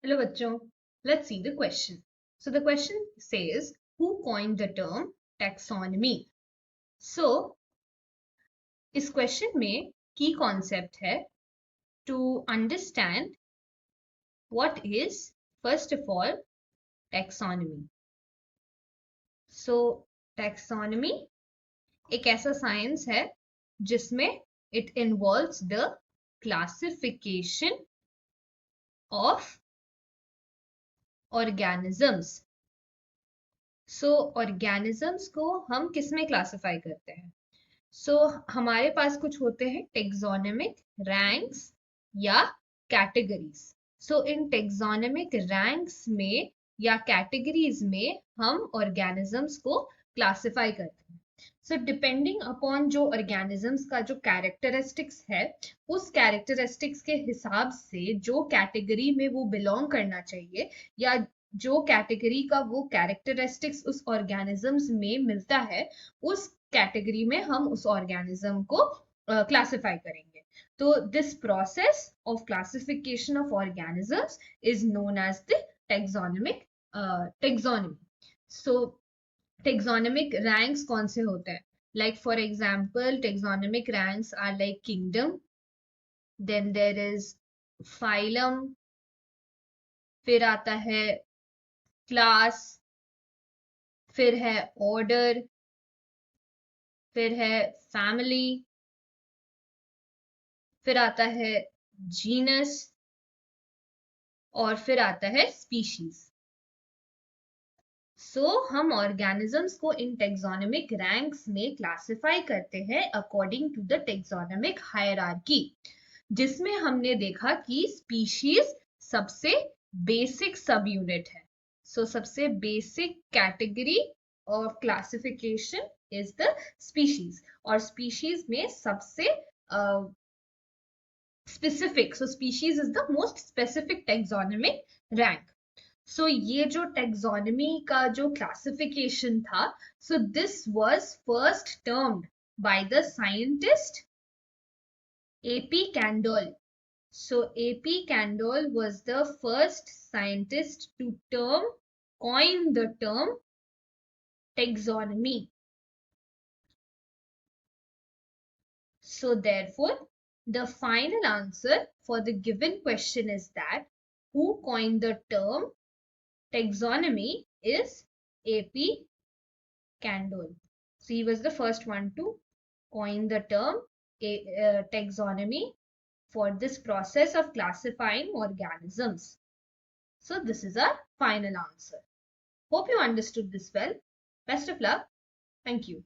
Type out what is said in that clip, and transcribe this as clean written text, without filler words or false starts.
Hello बच्चों, let's see the question. So the question says, who coined the term taxonomy? So इस question में key concept है to understand what is first of all taxonomy. So taxonomy एक ऐसा science है जिसमें it involves the classification of organisms. So organisms को हम किस में classify करते हैं? सो हमारे पास कुछ होते हैं टेक्सोनोमिक रैंक्स या कैटेगरीज. सो इन टेक्सोनोमिक रैंक्स में या कैटेगरीज में हम ऑर्गेनिजम्स को क्लासिफाई करते हैं. सो डिपेंडिंग अपॉन जो ऑर्गेनिजम्स का जो कैरेक्टरिस्टिक्स है, उस कैरेक्टरिस्टिक्स के हिसाब से जो कैटेगरी में वो बिलोंग करना चाहिए या जो कैटेगरी का वो कैरेक्टरिस्टिक्स उस ऑर्गेनिजम्स में मिलता है, उस कैटेगरी में हम उस ऑर्गेनिज्म को क्लासिफाई करेंगे. तो this process of classification of organisms is known as the taxonomic taxonomy. So taxonomic ranks कौन से होते हैं? Like for example taxonomic ranks are like kingdom, then there is phylum, फिर आता है क्लास, फिर है ऑर्डर, फिर है फैमिली, फिर आता है जीनस और फिर आता है स्पीशीज. सो हम ऑर्गेनिजम्स को इन टेक्सोनोमिक रैंक्स में क्लासिफाई करते हैं according to the taxonomic hierarchy, जिसमें हमने देखा कि स्पीशीज सबसे बेसिक सब यूनिट है. सो सबसे basic category of classification is the species, और स्पीशीज में सबसे specific, so species is the most specific taxonomic rank. So ये जो taxonomy का जो classification था, so this was first termed by the scientist A.P. Kandol. So A.P. Kandol was the first scientist to coin the term taxonomy. So therefore, the final answer for the given question is that who coined the term taxonomy is A.P. Kandol. So he was the first one to coin the term taxonomy for this process of classifying organisms. So this is our final answer. Hope you understood this well. Best of luck. Thank you.